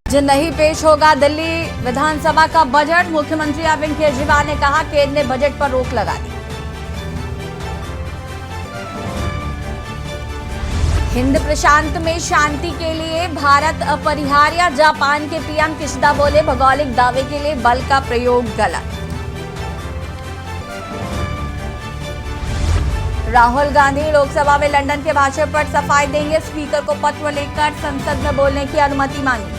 नहीं पेश होगा दिल्ली विधानसभा का बजट। मुख्यमंत्री अरविंद केजरीवाल ने कहा केंद्र ने बजट पर रोक लगा दी। हिंद प्रशांत में शांति के लिए भारत अपरिहार्य। जापान के पीएम किशिदा बोले भौगोलिक दावे के लिए बल का प्रयोग गलत। राहुल गांधी लोकसभा में लंदन के भाषण पर सफाई देंगे। स्पीकर को पत्र लिखकर संसद में बोलने की अनुमति मांगी।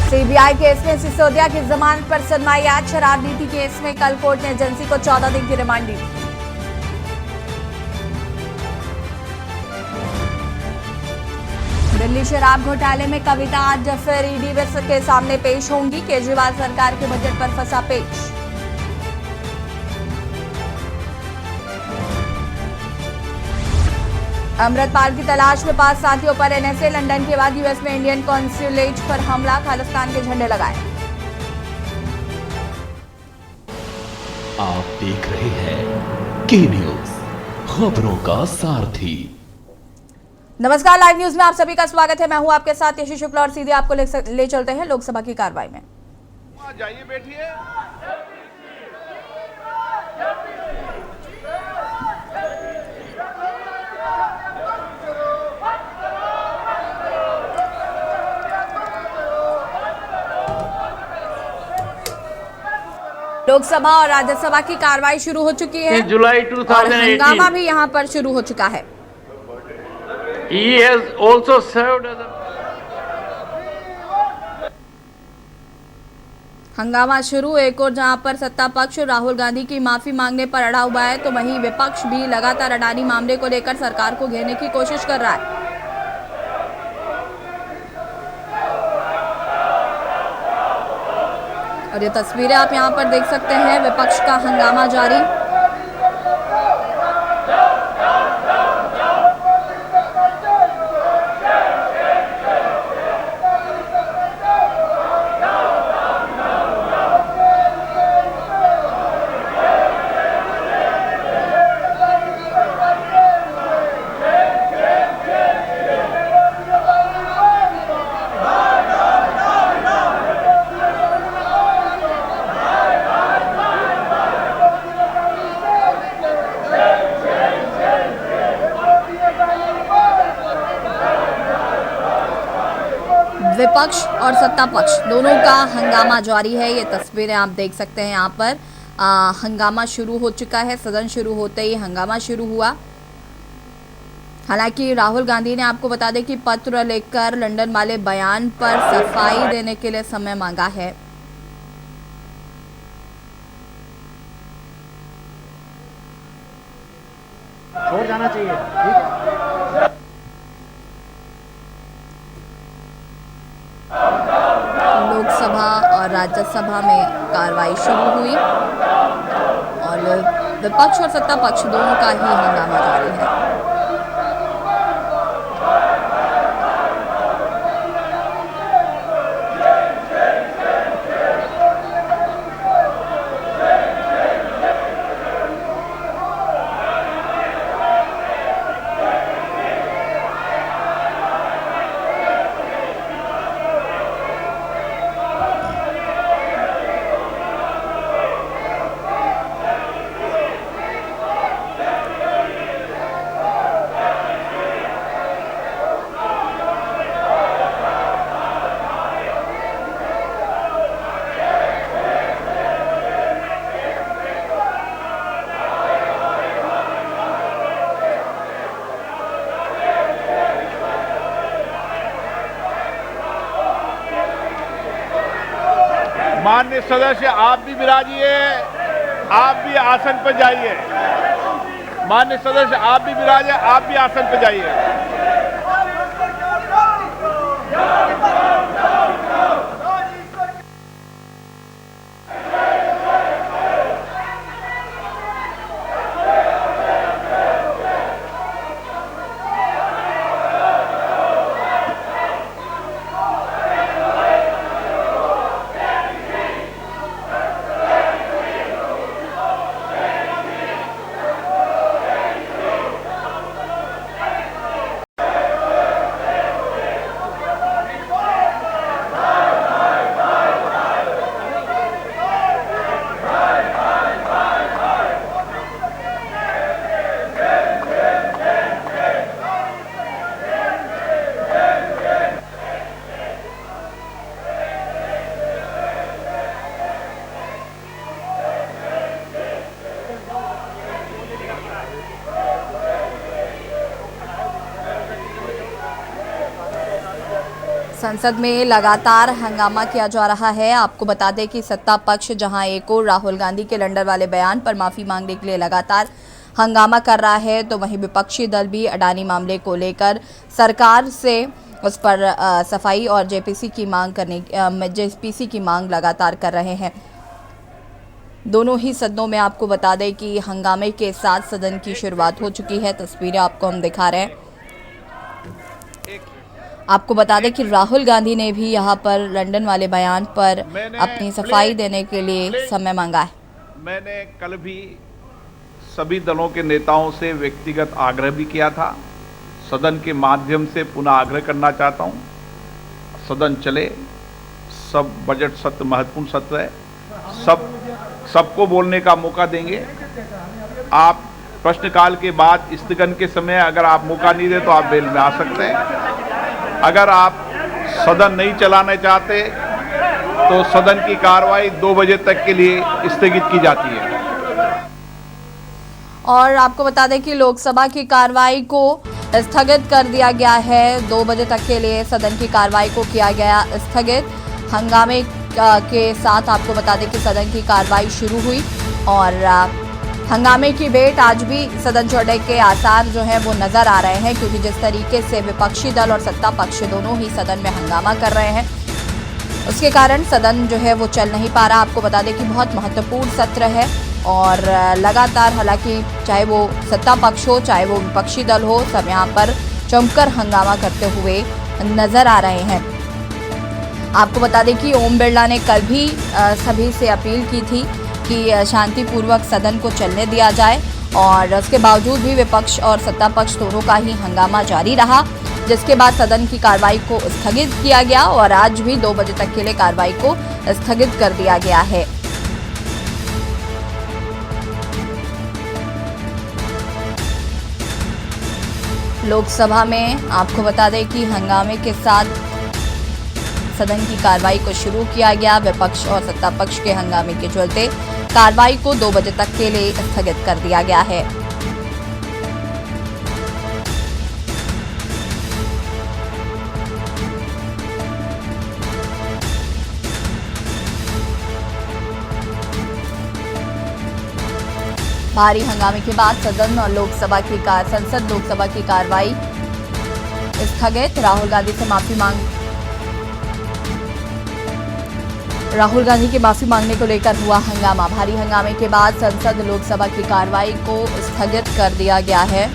सीबीआई केस में सिसोदिया की जमानत पर सुनवाई आज। शराब नीति केस में कल कोर्ट ने एजेंसी को 14 दिन की रिमांड दी। दिल्ली शराब घोटाले में कविता आज फिर ईडी के सामने पेश होंगी। केजरीवाल सरकार के बजट पर फंसा पेच। अमृतपाल की तलाश में 5 साथियों पर एनएसए। लंदन के बाद यूएस में इंडियन कॉन्सुलेट पर हमला। खालिस्तान के झंडे लगाए। आप देख रहे हैं के न्यूज, खबरों का सारथी। नमस्कार, लाइव न्यूज में आप सभी का स्वागत है। मैं हूं आपके साथ यशी शुक्ला और सीधे आपको ले चलते हैं लोकसभा की कार्रवाई में। जाइए, बैठिए। लोकसभा और राज्यसभा की कार्रवाई शुरू हो चुकी है। जुलाई और 2018 हंगामा भी यहां पर शुरू हो चुका है। He has also served as a हंगामा शुरू। एक और जहां पर सत्ता पक्ष राहुल गांधी की माफी मांगने पर अड़ा हुआ है, तो वहीं विपक्ष भी लगातार अडानी मामले को लेकर सरकार को घेरने की कोशिश कर रहा है। और ये तस्वीरें आप यहां पर देख सकते हैं। विपक्ष का हंगामा जारी। विपक्ष और सत्ता पक्ष दोनों का हंगामा जारी है। ये तस्वीरें आप देख सकते हैं यहाँ पर। हंगामा शुरू हो चुका है। सदन शुरू होते ही हंगामा शुरू हुआ। हालांकि राहुल गांधी ने आपको बता दें कि पत्र लिखकर लंदन वाले बयान पर सफाई देने के लिए समय मांगा है। छोड़ जाना चाहिए, ठीक है? लोकसभा और राज्यसभा में कार्रवाई शुरू हुई और विपक्ष और सत्ता पक्ष दोनों का ही हंगामा जारी है। माननीय सदस्य, आप भी विराजिए, आप भी आसन पर जाइए। माननीय सदस्य, आप भी विराजिए, आप भी आसन पर जाइए। संसद में लगातार हंगामा किया जा रहा है। आपको बता दें कि सत्ता पक्ष जहां एक और राहुल गांधी के लंदन वाले बयान पर माफी मांगने के लिए लगातार हंगामा कर रहा है, तो वहीं विपक्षी दल भी अडानी मामले को लेकर सरकार से उस पर सफाई और जेपीसी की मांग लगातार कर रहे हैं। दोनों ही सदनों में आपको बता दें कि हंगामे के साथ सदन की शुरुआत हो चुकी है। तस्वीरें आपको हम दिखा रहे हैं। आपको बता दें कि राहुल गांधी ने भी यहां पर लंदन वाले बयान पर अपनी सफाई देने के लिए समय मांगा है। मैंने कल भी सभी दलों के नेताओं से व्यक्तिगत आग्रह भी किया था। सदन के माध्यम से पुनः आग्रह करना चाहता हूं, सदन चले। सब बजट सत्र महत्वपूर्ण सत्र है, सबको बोलने का मौका देंगे। आप प्रश्नकाल के बाद स्थगन के समय अगर आप मौका नहीं दे तो आप बेल में आ सकते हैं। अगर आप सदन नहीं चलाना चाहते तो सदन की कार्रवाई 2 बजे तक के लिए स्थगित की जाती है। और आपको बता दें कि लोकसभा की कार्रवाई को स्थगित कर दिया गया है। 2 बजे तक के लिए सदन की कार्रवाई को किया गया स्थगित। हंगामे के साथ आपको बता दें कि सदन की कार्रवाई शुरू हुई और हंगामे की वेट आज भी सदन छोड़ने के आसार जो हैं वो नज़र आ रहे हैं, क्योंकि जिस तरीके से विपक्षी दल और सत्ता पक्ष दोनों ही सदन में हंगामा कर रहे हैं, उसके कारण सदन जो है वो चल नहीं पा रहा। आपको बता दें कि बहुत महत्वपूर्ण सत्र है और लगातार, हालांकि चाहे वो सत्ता पक्ष हो चाहे वो विपक्षी दल हो, सब यहाँ पर जमकर हंगामा करते हुए नज़र आ रहे हैं। आपको बता दें कि ओम बिरला ने कल भी सभी से अपील की थी कि शांतिपूर्वक सदन को चलने दिया जाए, और उसके बावजूद भी विपक्ष और सत्ता पक्ष दोनों का ही हंगामा जारी रहा, जिसके बाद सदन की कार्रवाई को स्थगित किया गया और आज भी 2 बजे तक के लिए कार्रवाई को स्थगित कर दिया गया है। लोकसभा में आपको बता दें कि हंगामे के साथ सदन की कार्रवाई को शुरू किया गया। विपक्ष और सत्ता पक्ष के हंगामे के चलते कार्रवाई को 2 बजे तक के लिए स्थगित कर दिया गया है। भारी हंगामे के बाद संसद लोकसभा की कार्रवाई स्थगित। राहुल गांधी के माफी मांगने को लेकर हुआ हंगामा। भारी हंगामे के बाद संसद लोकसभा की कार्रवाई को स्थगित कर दिया गया है।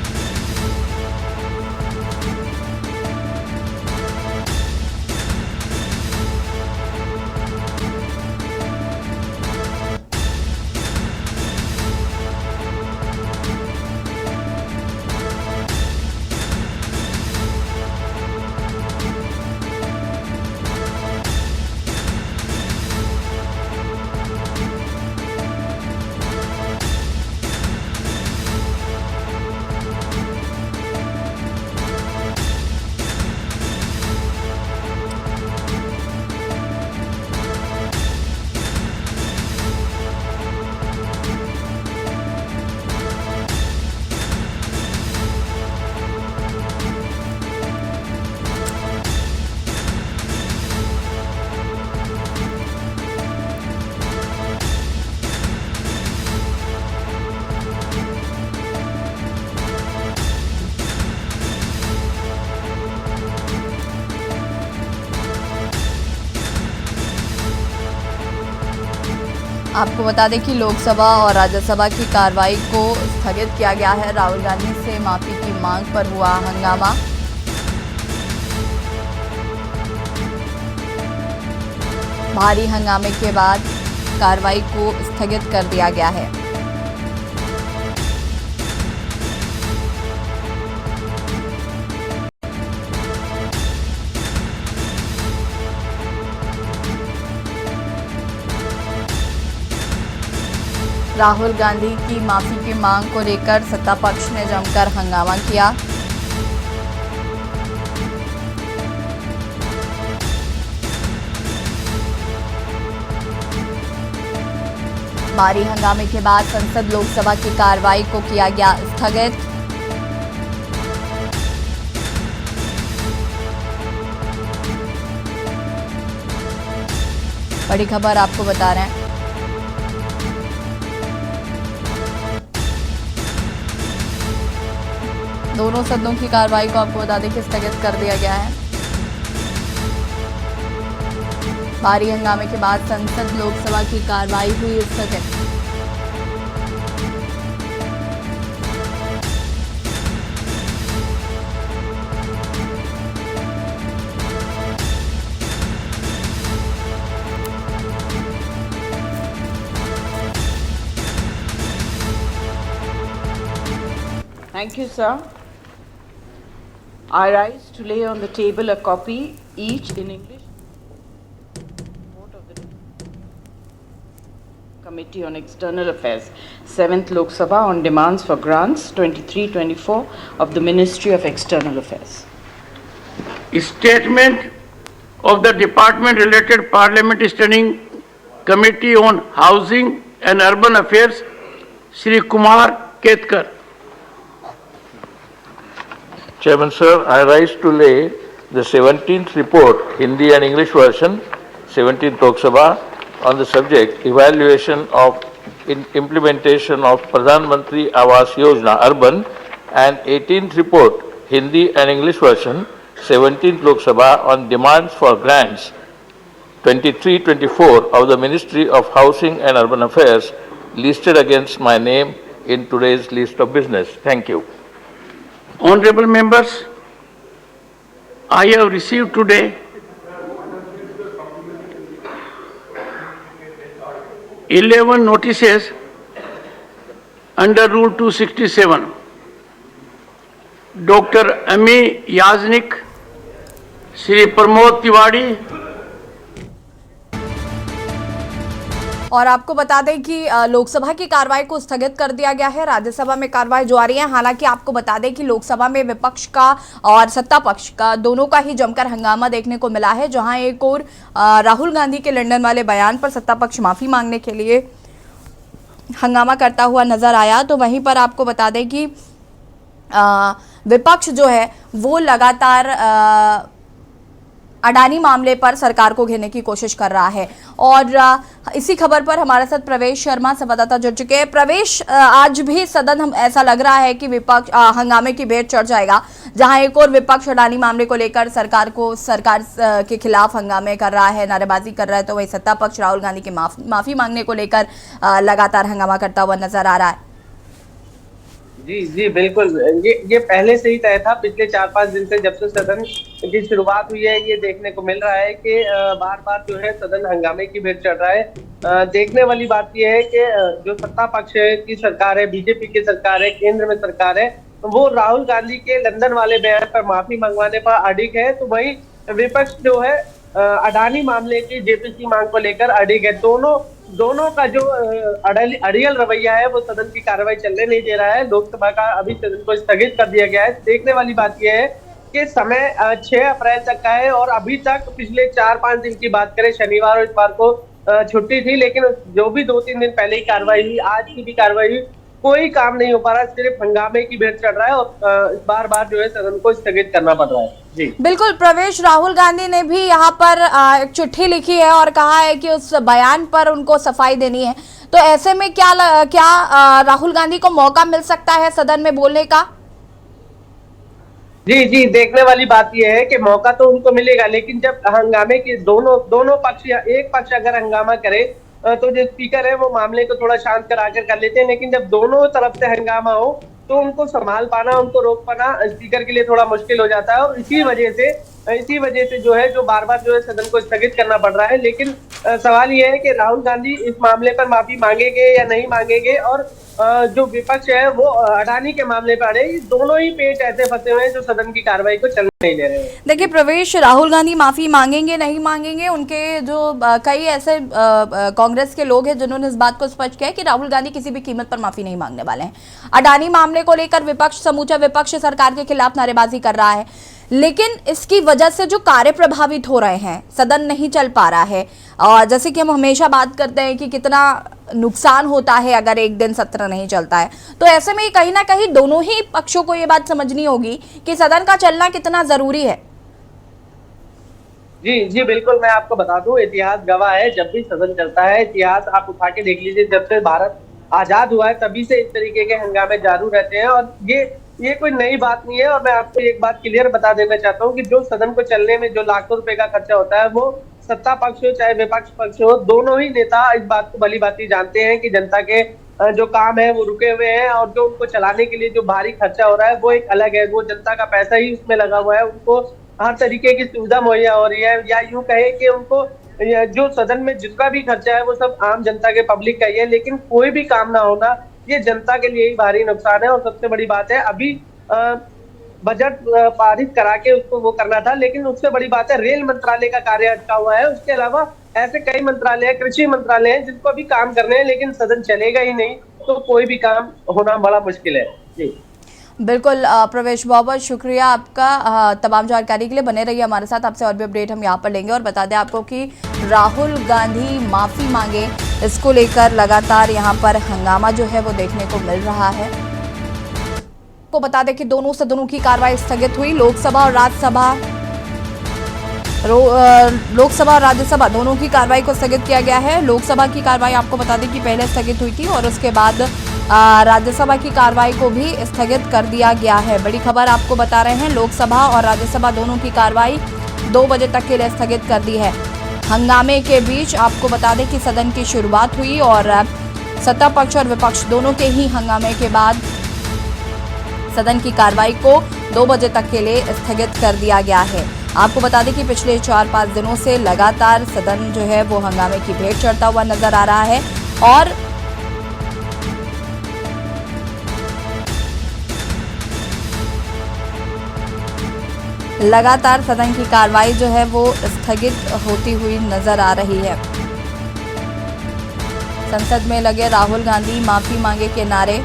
आपको बता दें कि लोकसभा और राज्यसभा की कार्रवाई को स्थगित किया गया है। राहुल गांधी से माफी की मांग पर हुआ हंगामा। भारी हंगामे के बाद कार्रवाई को स्थगित कर दिया गया है। राहुल गांधी की माफी की मांग को लेकर सत्ता पक्ष ने जमकर हंगामा किया। भारी हंगामे के बाद संसद लोकसभा की कार्रवाई को किया गया स्थगित। बड़ी खबर आपको बता रहे हैं। दोनों सदनों की कार्रवाई को आपको बता दें कि स्थगित कर दिया गया है। भारी हंगामे के बाद संसद लोकसभा की कार्रवाई हुई स्थगित। Thank you, sir. I rise to lay on the table a copy, each in English, report of the Committee on External Affairs, 7th Lok Sabha on demands for grants 23-24 of the Ministry of External Affairs. Statement of the Department related Parliament Standing Committee on Housing and Urban Affairs, Shri Kumar Ketkar. Chairman sir, I rise to lay the 17th report, Hindi and English version, 17th Lok Sabha, on the subject evaluation of implementation of Pradhan Mantri Awas Yojana Urban, and 18th report, Hindi and English version, 17th Lok Sabha, on demands for grants 23-24 of the Ministry of Housing and Urban Affairs, listed against my name in today's list of business. Thank you. Honorable members, I have received today 11 notices under Rule 267. Dr. Ami Yaznik, Shri Pramod Tiwari, और आपको बता दें कि लोकसभा की कार्रवाई को स्थगित कर दिया गया है। राज्यसभा में कार्रवाई जारी है। हालांकि आपको बता दें कि लोकसभा में विपक्ष का और सत्ता पक्ष का दोनों का ही जमकर हंगामा देखने को मिला है। जहां एक और राहुल गांधी के लंदन वाले बयान पर सत्ता पक्ष माफी मांगने के लिए हंगामा करता हुआ नजर आया, तो वहीं पर आपको बता दें कि विपक्ष जो है वो लगातार अडानी मामले पर सरकार को घेरने की कोशिश कर रहा है। और इसी खबर पर हमारे साथ प्रवेश शर्मा संवाददाता जुड़ चुके हैं। प्रवेश, आज भी सदन हम ऐसा लग रहा है कि विपक्ष हंगामे की भेंट चढ़ जाएगा, जहां एक और विपक्ष अडानी मामले को लेकर सरकार के खिलाफ हंगामे कर रहा है, नारेबाजी कर रहा है, तो वही सत्ता पक्ष राहुल गांधी की माफी मांगने को लेकर लगातार हंगामा करता हुआ नजर आ रहा है। जी बिल्कुल, ये पहले से ही तय था। पिछले 4-5 दिन से जब से सदन की शुरुआत हुई है, ये देखने को मिल रहा है कि बार बार जो है सदन हंगामे की भेंट चढ़ रहा है। देखने वाली बात ये है कि जो सत्ता पक्ष की सरकार है, बीजेपी की सरकार है, केंद्र में सरकार है, वो राहुल गांधी के लंदन वाले बयान पर माफी मंगवाने पर अडिग है, तो वही विपक्ष जो है अडानी मामले की जेपीसी मांग को लेकर अडिग है। दोनों का जो अड़ियल रवैया है वो सदन की कार्रवाई चलने नहीं दे रहा है। लोकसभा का अभी सदन को स्थगित कर दिया गया है। देखने वाली बात यह है कि समय 6 अप्रैल तक का है और अभी तक पिछले 4-5 दिन की बात करें, शनिवार और इतवार को छुट्टी थी, लेकिन जो भी 2-3 दिन पहले ही कार्रवाई हुई, आज की भी कार्रवाई हुई, कोई काम नहीं हो पा रहा, सिर्फ हंगामे की भेंट चढ़ रहा है और बार बार जो है सदन को स्थगित करना पड़ रहा है। जी बिल्कुल प्रवेश, राहुल गांधी ने भी यहाँ पर एक चिट्ठी लिखी है और कहा है कि उस बयान पर उनको सफाई देनी है, तो ऐसे में क्या राहुल गांधी को मौका मिल सकता है सदन में बोलने का? जी देखने वाली बात यह है कि मौका तो उनको मिलेगा, लेकिन जब हंगामे की दोनों पक्ष या एक पक्ष अगर हंगामा करे तो जो स्पीकर है वो मामले को थोड़ा शांत कराकर कर लेते हैं, लेकिन जब दोनों तरफ से हंगामा हो तो उनको संभाल पाना, उनको रोक पाना स्पीकर के लिए थोड़ा मुश्किल हो जाता है। और इसी वजह से जो है जो बार बार जो है सदन को स्थगित करना पड़ रहा है। लेकिन सवाल यह है कि राहुल गांधी इस मामले पर माफी मांगेंगे या नहीं मांगेंगे, और जो विपक्ष है वो अडानी के मामले पर अड़े, दोनों ही पेच ऐसे फंसे हुए हैं जो सदन की कार्रवाई को चलने नहीं दे रहे हैं। देखिए प्रवेश, राहुल गांधी माफी मांगेंगे नहीं मांगेंगे, उनके जो कई ऐसे कांग्रेस के लोग हैं जिन्होंने इस बात को स्पष्ट किया है कि राहुल गांधी किसी भी कीमत पर माफी नहीं मांगने वाले हैं। अडानी मामले को लेकर समूचा विपक्ष सरकार के खिलाफ नारेबाजी कर रहा है, लेकिन इसकी वजह से जो कार्य प्रभावित हो रहे हैं, सदन नहीं चल पा रहा है, और जैसे कि हम हमेशा बात करते हैं कि कितना नुकसान होता है अगर एक दिन सत्र नहीं चलता है, तो ऐसे में कहीं ना कहीं दोनों ही पक्षों को ये बात समझनी होगी कि सदन का चलना कितना जरूरी है। जी बिल्कुल, मैं आपको बता दूं, इतिहास गवाह है, जब भी सदन चलता है, इतिहास आप उठा के देख लीजिए, जब से भारत आजाद हुआ है तभी से इस तरीके के हंगामे जारी रहते हैं। और ये कोई नई बात नहीं है। और मैं आपको एक बात क्लियर बता देना चाहता हूँ कि जो सदन को चलने में जो लाखों रुपए का खर्चा होता है, वो सत्ता पक्ष हो चाहे विपक्ष पक्ष हो, दोनों ही नेता इस बात को भली भांति जानते हैं कि जनता के जो काम है वो रुके हुए हैं, और जो उनको चलाने के लिए जो भारी खर्चा हो रहा है वो एक अलग है। वो जनता का पैसा ही उसमें लगा हुआ है, उनको हर तरीके की सुविधा मुहैया हो रही है, या यूं कहे कि उनको जो सदन में जितना भी खर्चा है वो सब आम जनता के पब्लिक का ही है, लेकिन कोई भी काम ना होना ये जनता के लिए ही भारी नुकसान है। और सबसे बड़ी बात है, अभी बजट पारित करा के उसको वो करना था, लेकिन उससे बड़ी बात है रेल मंत्रालय का कार्य अटका हुआ है। उसके अलावा ऐसे कई मंत्रालय है, कृषि मंत्रालय है, जिनको अभी काम करने हैं, लेकिन सदन चलेगा ही नहीं, तो कोई भी काम होना बड़ा मुश्किल है। जी बिल्कुल प्रवेश, बहुत बहुत शुक्रिया आपका तमाम जानकारी के लिए। बने रहिए हमारे साथ, आपसे और भी अपडेट हम यहाँ पर लेंगे। और बता दें आपको कि राहुल गांधी माफ़ी मांगे, इसको लेकर लगातार यहाँ पर हंगामा जो है वो देखने को मिल रहा है। को बता दें कि दोनों सदनों की कार्रवाई स्थगित हुई। लोकसभा और राज्यसभा दोनों की कार्रवाई को स्थगित किया गया है। लोकसभा की कार्रवाई आपको बता दें कि पहले स्थगित हुई थी और उसके बाद राज्यसभा की कार्रवाई को भी स्थगित कर दिया गया है। बड़ी खबर आपको बता रहे हैं, लोकसभा और राज्यसभा दोनों की कार्रवाई 2 बजे तक के लिए स्थगित कर दी है। हंगामे के बीच आपको बता दें कि सदन की शुरुआत हुई और सत्ता पक्ष और विपक्ष दोनों के ही हंगामे के बाद सदन की कार्रवाई को 2 बजे तक के लिए स्थगित कर दिया गया है। आपको बता दें कि पिछले 4-5 दिनों से लगातार सदन जो है वो हंगामे की भेंट चढ़ता हुआ नजर आ रहा है और लगातार सदन की कार्रवाई जो है वो स्थगित होती हुई नजर आ रही है। संसद में लगे राहुल गांधी माफी मांगे के नारे।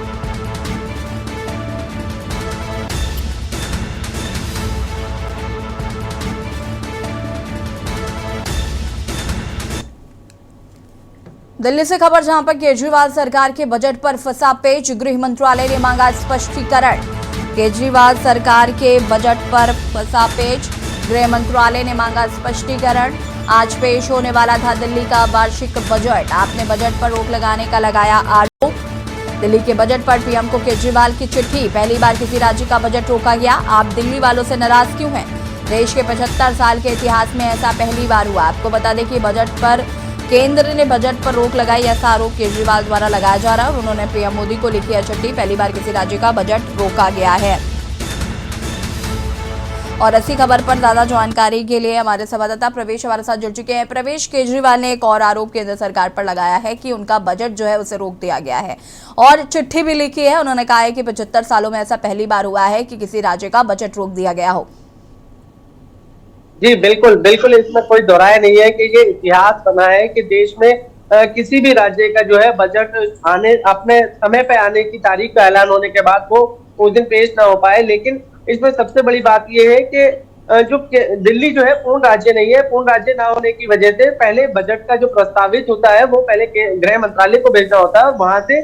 दिल्ली से खबर, जहां पर केजरीवाल सरकार के बजट पर फंसा पेच, गृह मंत्रालय ने मांगा स्पष्टीकरण। केजरीवाल सरकार के बजट पर फंसा पेच, गृह मंत्रालय ने मांगा स्पष्टीकरण। आज पेश होने वाला था दिल्ली का वार्षिक बजट, आपने बजट पर रोक लगाने का लगाया आरोप। दिल्ली के बजट पर पीएम को केजरीवाल की चिट्ठी, पहली बार किसी राज्य का बजट रोका गया, आप दिल्ली वालों से नाराज क्यों हैं? देश के 75 साल के इतिहास में ऐसा पहली बार हुआ। आपको बता दें कि बजट पर केंद्र ने बजट पर रोक लगाई, ऐसा आरोप केजरीवाल द्वारा लगाया जा रहा है और उन्होंने पीएम मोदी को लिखी है चिट्ठी, पहली बार किसी राज्य का बजट रोका गया है। और ऐसी खबर पर ज्यादा जानकारी के लिए हमारे संवाददाता प्रवेश हमारे साथ जुड़ चुके हैं। प्रवेश, केजरीवाल ने एक और आरोप केंद्र सरकार पर लगाया है कि उनका बजट जो है उसे रोक दिया गया है और चिट्ठी भी लिखी है। उन्होंने कहा है कि 75 सालों में ऐसा पहली बार हुआ है कि किसी राज्य का बजट रोक दिया गया हो। जी बिल्कुल, इसमें कोई दोहराया नहीं है कि ये इतिहास बना है कि देश में किसी भी राज्य का जो है बजट अपने समय पे आने की तारीख का ऐलान होने के बाद वो उस दिन पेश ना हो पाए। लेकिन इसमें सबसे बड़ी बात ये है कि जो दिल्ली जो है पूर्ण राज्य नहीं है। पूर्ण राज्य ना होने की वजह से पहले बजट का जो प्रस्तावित होता है वो पहले गृह मंत्रालय को भेजना होता है और वहां से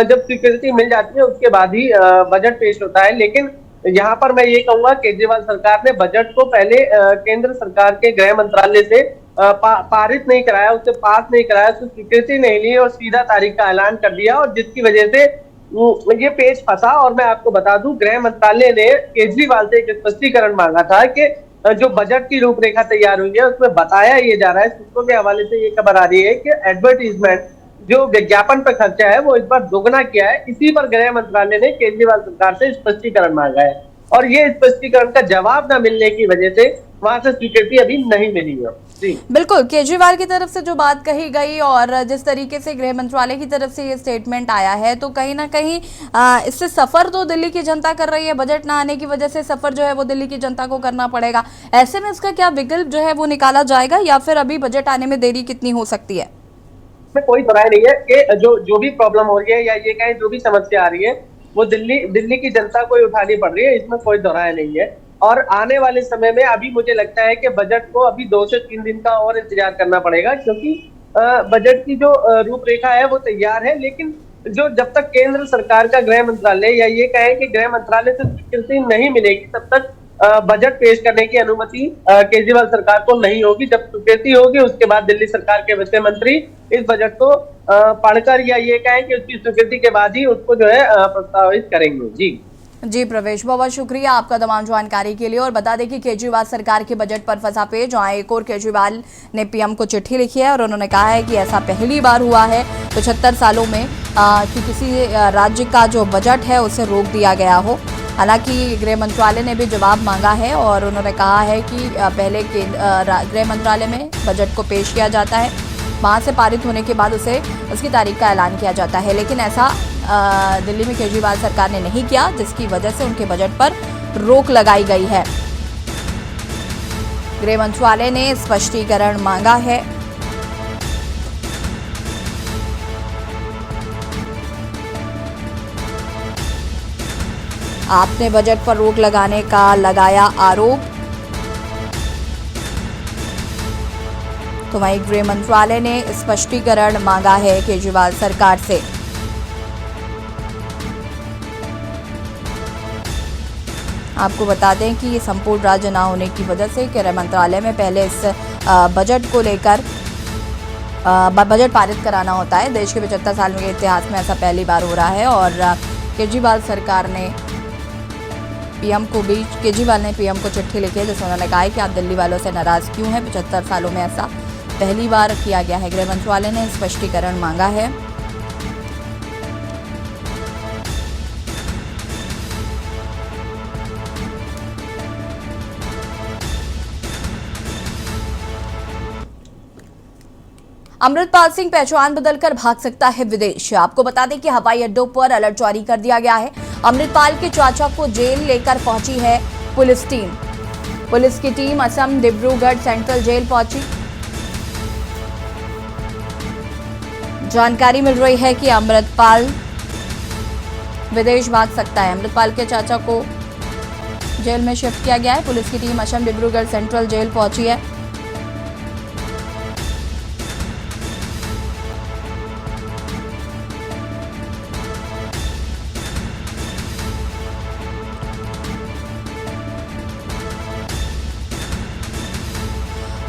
जब स्वीकृति मिल जाती है उसके बाद ही बजट पेश होता है। लेकिन यहाँ पर मैं ये कहूंगा, केजरीवाल सरकार ने बजट को पहले केंद्र सरकार के गृह मंत्रालय से पारित नहीं कराया, उससे पास नहीं कराया, उससे स्वीकृति नहीं ली और सीधा तारीख का ऐलान कर दिया, और जिसकी वजह से ये पेच फंसा। और मैं आपको बता दूं, गृह मंत्रालय ने केजरीवाल से एक स्पष्टीकरण मांगा था कि जो बजट की रूपरेखा तैयार हुई है उसमें बताया ये जा रहा है, सूत्रों के हवाले से ये खबर आ रही है कि एडवर्टीजमेंट जो विज्ञापन पर खर्चा है वो इस बार दोगुना किया है। इसी पर गृह मंत्रालय ने केजरीवाल सरकार से स्पष्टीकरण मांगा है और ये स्पष्टीकरण का जवाब न मिलने की वजह से वहां से स्वीकृति अभी नहीं मिली है। जी बिल्कुल, केजरीवाल की तरफ से जो बात कही गई और जिस तरीके से गृह मंत्रालय की तरफ से ये स्टेटमेंट आया है, तो कहीं ना कहीं इससे सफर तो दिल्ली की जनता कर रही है। बजट ना आने की वजह से सफर जो है वो दिल्ली की जनता को करना पड़ेगा। ऐसे में इसका क्या विकल्प जो है वो निकाला जाएगा या फिर अभी बजट आने में देरी कितनी हो सकती है? में कोई बुराई नहीं है कि जो भी प्रॉब्लम हो रही है या ये कहें जो भी समस्या आ रही है वो दिल्ली की जनता को ही उठानी पड़ रही है, इसमें कोई दोहराया नहीं है। और आने वाले समय में अभी मुझे लगता है कि बजट को अभी 2 से 3 दिन का और इंतजार करना पड़ेगा, क्योंकि बजट की जो रूपरेखा है वो तैयार है। लेकिन जो जब तक केंद्र सरकार का गृह मंत्रालय या ये कहें कि गृह मंत्रालय से स्वीकृति नहीं मिलेगी तब तक बजट पेश करने की अनुमति केजरीवाल सरकार को नहीं होगी। जब स्वीकृति होगी उसके बाद दिल्ली सरकार के वित्त मंत्री इस बजट को पढ़कर या ये कहें कि उसकी स्वीकृति के बाद ही उसको जो है प्रस्तावित करेंगे। जी प्रवेश, बहुत शुक्रिया आपका तमाम जानकारी के लिए। और बता दें कि केजरीवाल सरकार के बजट पर फंसा पेज, जहां एक और केजरीवाल ने पीएम को चिट्ठी लिखी है और उन्होंने कहा है कि ऐसा पहली बार हुआ है 75 सालों में कि किसी राज्य का जो बजट है उसे रोक दिया गया हो। हालांकि गृह मंत्रालय ने भी जवाब मांगा है और उन्होंने कहा है कि पहले गृह मंत्रालय में बजट को पेश किया जाता है, वहाँ से पारित होने के बाद उसकी तारीख का ऐलान किया जाता है, लेकिन ऐसा दिल्ली में केजरीवाल सरकार ने नहीं किया, जिसकी वजह से उनके बजट पर रोक लगाई गई है। गृह मंत्रालय ने स्पष्टीकरण मांगा है। आपने बजट पर रोक लगाने का लगाया आरोप, तो वहीं गृह मंत्रालय ने स्पष्टीकरण मांगा है केजरीवाल सरकार से। आपको बता दें कि ये संपूर्ण राज्य न होने की वजह से गृह मंत्रालय में पहले इस बजट को लेकर बजट पारित कराना होता है। देश के 75 साल के इतिहास में ऐसा पहली बार हो रहा है और केजरीवाल ने पीएम को चिट्ठी लिखी है जिसमें उन्होंने कहा है कि आप दिल्ली वालों से नाराज क्यों हैं। 75 सालों में ऐसा पहली बार किया गया है। गृह मंत्रालय ने स्पष्टीकरण मांगा है। अमृतपाल सिंह पहचान बदलकर भाग सकता है विदेश। आपको बता दें कि हवाई अड्डों पर अलर्ट जारी कर दिया गया है। अमृतपाल के चाचा को जेल लेकर पहुंची है पुलिस टीम। पुलिस की team Assam Dibrugarh central jail पहुंची। जानकारी मिल रही है कि अमृतपाल विदेश भाग सकता है। अमृतपाल के चाचा को जेल में शिफ्ट किया गया है। पुलिस की team Assam Dibrugarh central jail पहुंची है।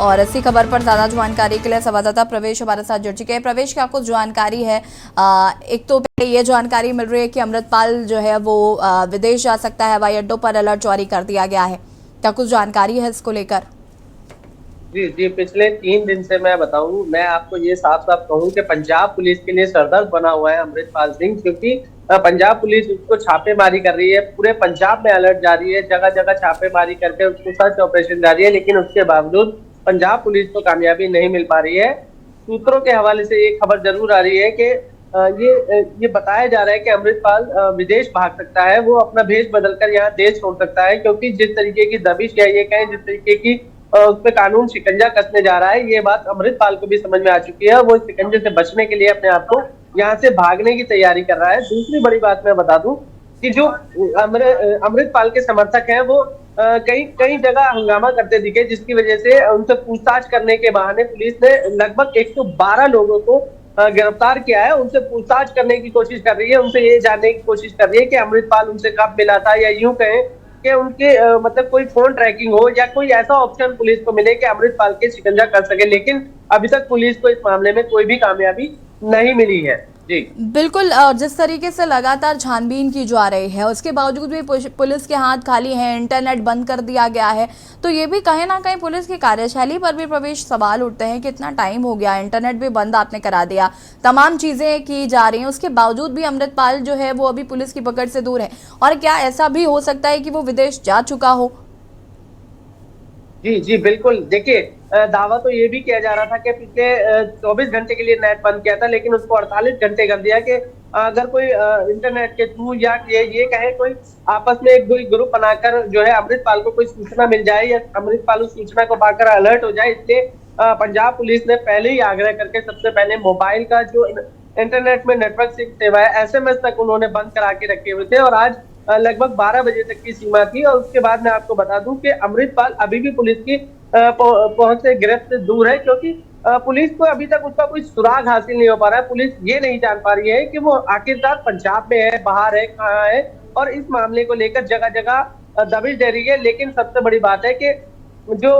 और इसी खबर पर ज्यादा जानकारी के लिए संवाददाता प्रवेश हमारे साथ जुड़ चुके हैं। प्रवेश, क्या कुछ जानकारी है? एक तो ये जानकारी मिल रही है कि अमृतपाल जो है वो विदेश जा सकता है, हवाई अड्डों पर अलर्ट जारी कर दिया गया है। क्या कुछ जानकारी है इसको लेकर? जी, पिछले 3 दिन से मैं बताऊं, मैं आपको ये साफ साफ कहूं कि पंजाब पुलिस के लिए सरदर्द बना हुआ है अमृतपाल सिंह, क्योंकि पंजाब पुलिस उसको छापेमारी कर रही है। पूरे पंजाब में अलर्ट जारी है, जगह जगह छापेमारी करके उसको सर्च ऑपरेशन जारी है, लेकिन उसके बावजूद पंजाब पुलिस को कामयाबी नहीं मिल पा रही है। सूत्रों के हवाले से एक खबर जरूर आ रही है कि ये बताया जा रहा है कि अमृतपाल विदेश भाग सकता है, वो अपना भेष बदलकर यहाँ देश छोड़ सकता है, क्योंकि जिस तरीके की दबिश या ये कहें जिस तरीके की उस पर कानून शिकंजा कसने जा रहा है, ये बात अमृतपाल को भी समझ में आ चुकी है। वो शिकंजे से बचने के लिए अपने आप को यहाँ से भागने की तैयारी कर रहा है। दूसरी बड़ी बात मैं बता दूं कि जो अमृतपाल के समर्थक हैं वो कई जगह हंगामा करते दिखे, जिसकी वजह से उनसे पूछताछ करने के बहाने पुलिस ने लगभग 112 लोगों को गिरफ्तार किया है। उनसे पूछताछ करने की कोशिश कर रही है, उनसे ये जानने की कोशिश कर रही है कि अमृतपाल उनसे कब मिला था, या यूं कहें कि उनके मतलब कोई फोन ट्रैकिंग हो या कोई ऐसा ऑप्शन पुलिस को मिले कि अमृतपाल के शिकंजा कर सके। लेकिन अभी तक पुलिस को इस मामले में कोई भी कामयाबी नहीं मिली है। जी बिल्कुल, और जिस तरीके से लगातार छानबीन की जा रही है उसके बावजूद भी पुलिस के हाथ खाली हैं, इंटरनेट बंद कर दिया गया है, तो ये भी कहीं ना कहीं पुलिस की कार्यशैली पर भी प्रवेश सवाल उठते हैं कि इतना टाइम हो गया, इंटरनेट भी बंद आपने करा दिया, तमाम चीज़ें की जा रही हैं, उसके बावजूद भी अमृतपाल जो है वो अभी पुलिस की पकड़ से दूर है। और क्या ऐसा भी हो सकता है कि वो विदेश जा चुका हो? जी बिल्कुल, देखिए दावा तो ये भी किया जा रहा था कि पिछले 24 घंटे के लिए नेट बंद किया था, लेकिन उसको 48 घंटे कर दिया कि अगर कोई इंटरनेट के थ्रू या ये कहे कोई आपस में एक ग्रुप बनाकर जो है अमृतपाल को कोई सूचना मिल जाए या अमृतपाल उस सूचना को पाकर अलर्ट हो जाए। इसलिए पंजाब पुलिस ने पहले ही आग्रह करके सबसे पहले मोबाइल का जो इंटरनेट में नेटवर्क सेवा है SMS तक उन्होंने बंद करा के रखे हुए थे, और आज लगभग 12 बजे तक की सीमा थी। और उसके बाद मैं आपको बता दूं कि अमृतपाल अभी भी पुलिस की पहुंच से गिरफ्त से दूर है, क्योंकि पुलिस को अभी तक उसका कोई सुराग हासिल नहीं हो पा रहा है। पुलिस ये नहीं जान पा रही है कि वो आखिरकार पंजाब में है, बाहर है, कहाँ है, और इस मामले को लेकर जगह जगह दबिश दे रही है। लेकिन सबसे बड़ी बात है कि जो